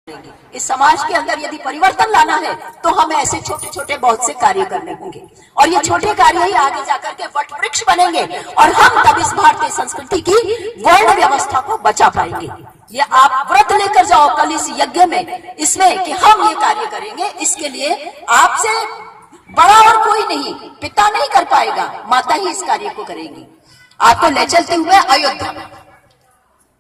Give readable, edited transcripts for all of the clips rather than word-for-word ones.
इस समाज के अंदर यदि परिवर्तन लाना है तो हमें ऐसे छोटे छोटे बहुत से कार्य करने होंगे और ये छोटे कार्य ही आगे जाकर के वट वृक्ष बनेंगे और हम तब इस भारतीय संस्कृति की वर्ण व्यवस्था को बचा पाएंगे। ये आप व्रत लेकर जाओ कल इस यज्ञ में, इसमें कि हम ये कार्य करेंगे। इसके लिए आपसे बड़ा और कोई नहीं, पिता नहीं कर पाएगा, माता ही इस कार्य को करेगी। आपको ले चलते हुए अयोध्या में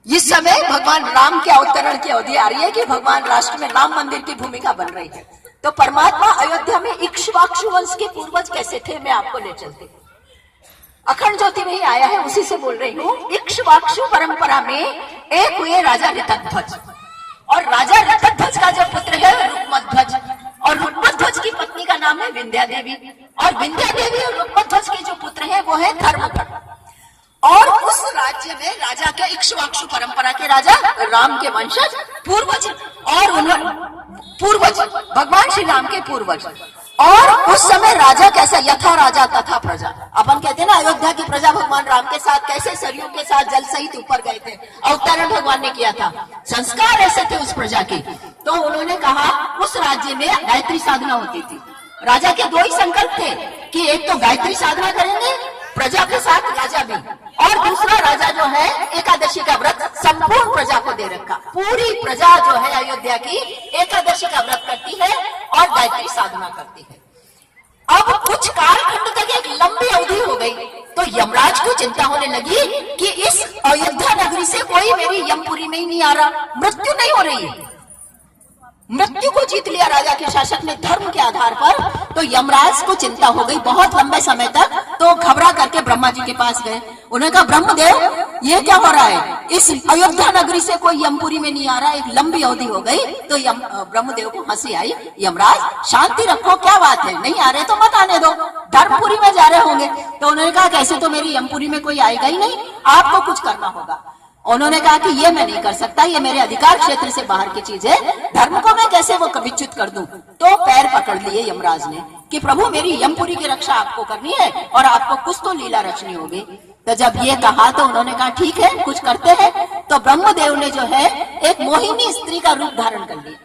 इस समय भगवान राम के अवतरण की अवधि आ रही है कि भगवान राष्ट्र में राम मंदिर की भूमिका बन रही है। तो परमात्मा अयोध्या में इक्ष्वाकु वंश के पूर्वज कैसे थे, मैं आपको ले चलती हूँ। अखंड ज्योति में ही आया है, उसी से बोल रही हूँ। इक्ष्वाकु परंपरा में एक हुए राजा ऋतध्वज, और राजा ऋतध्वज का जो पुत्र है रुक्मध्वज, और रुक्मध्वज की पत्नी का नाम है विंध्या देवी, और विंध्या देवी और रुक्मध्वज के जो पुत्र है वो है धर्मध्वज। और उस राज्य में राजा के इक्ष्वाकु परंपरा के राजा राम के वंशज पूर्वज, और उन्होंने पूर्वज भगवान श्री राम के पूर्वज। और उस समय राजा कैसा, यथा राजा तथा प्रजा। अपन कहते हैं ना अयोध्या की प्रजा भगवान राम के साथ कैसे सरयू के साथ जल सहित ऊपर गए थे, अवतरण भगवान ने किया था, संस्कार ऐसे थे उस प्रजा के। तो उन्होंने कहा उस राज्य में गायत्री साधना होती थी। राजा के दो ही संकल्प थे कि एक तो गायत्री साधना करेंगे प्रजा के साथ राजा भी, और दूसरा राजा जो है एकादशी का व्रत संपूर्ण प्रजा को दे रखा। पूरी प्रजा जो है अयोध्या की एकादशी का व्रत करती है और गायत्री साधना करती है। अब कुछ कालखंड तक एक लंबी अवधि हो गई तो यमराज को चिंता होने लगी कि इस अयोध्या नगरी से कोई मेरी यमपुरी में ही नहीं आ रहा, मृत्यु नहीं हो रही है। मृत्यु को जीत लिया राजा के शासक ने धर्म के आधार पर। तो यमराज को चिंता हो गई बहुत लंबे समय तक। तो घबरा करके ब्रह्मा जी के पास गए। उन्होंने कहा ब्रह्मदेव ये क्या हो रहा है, इस अयोध्या नगरी से कोई यमपुरी में नहीं आ रहा, एक लंबी अवधि हो गई। तो ब्रह्मदेव को हंसी आई, यमराज शांति रखो, क्या बात है, नहीं आ रहे तो मत आने दो, धर्मपुरी में जा रहे होंगे। तो उन्होंने कहा कैसे, तो मेरी यमपुरी में कोई आएगा ही नहीं, आपको कुछ करना होगा। उन्होंने कहा कि ये मैं नहीं कर सकता, ये मेरे अधिकार क्षेत्र से बाहर की चीज है, धर्म को मैं कैसे वो विच्युत कर दूं। तो पैर पकड़ लिए यमराज ने कि प्रभु मेरी यमपुरी की रक्षा आपको करनी है और आपको कुछ तो लीला रचनी होगी। तो जब ये कहा तो उन्होंने कहा ठीक है कुछ करते हैं। तो ब्रह्मदेव ने जो है एक मोहिनी स्त्री का रूप धारण कर लिया,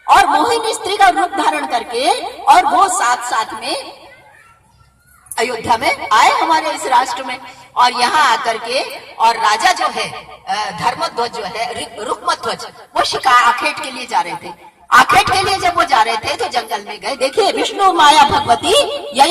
और मोहिनी स्त्री का रूप धारण करके और वो साथ साथ में अयोध्या में आए हमारे इस राष्ट्र में। और यहाँ आकर के और राजा जो है धर्मध्वज जो है रुक्मध्वज, वो शिकार आखेट के लिए जा रहे थे। आखेट के लिए जब वो जा रहे थे तो जंगल में गए, देखिए विष्णु माया भगवती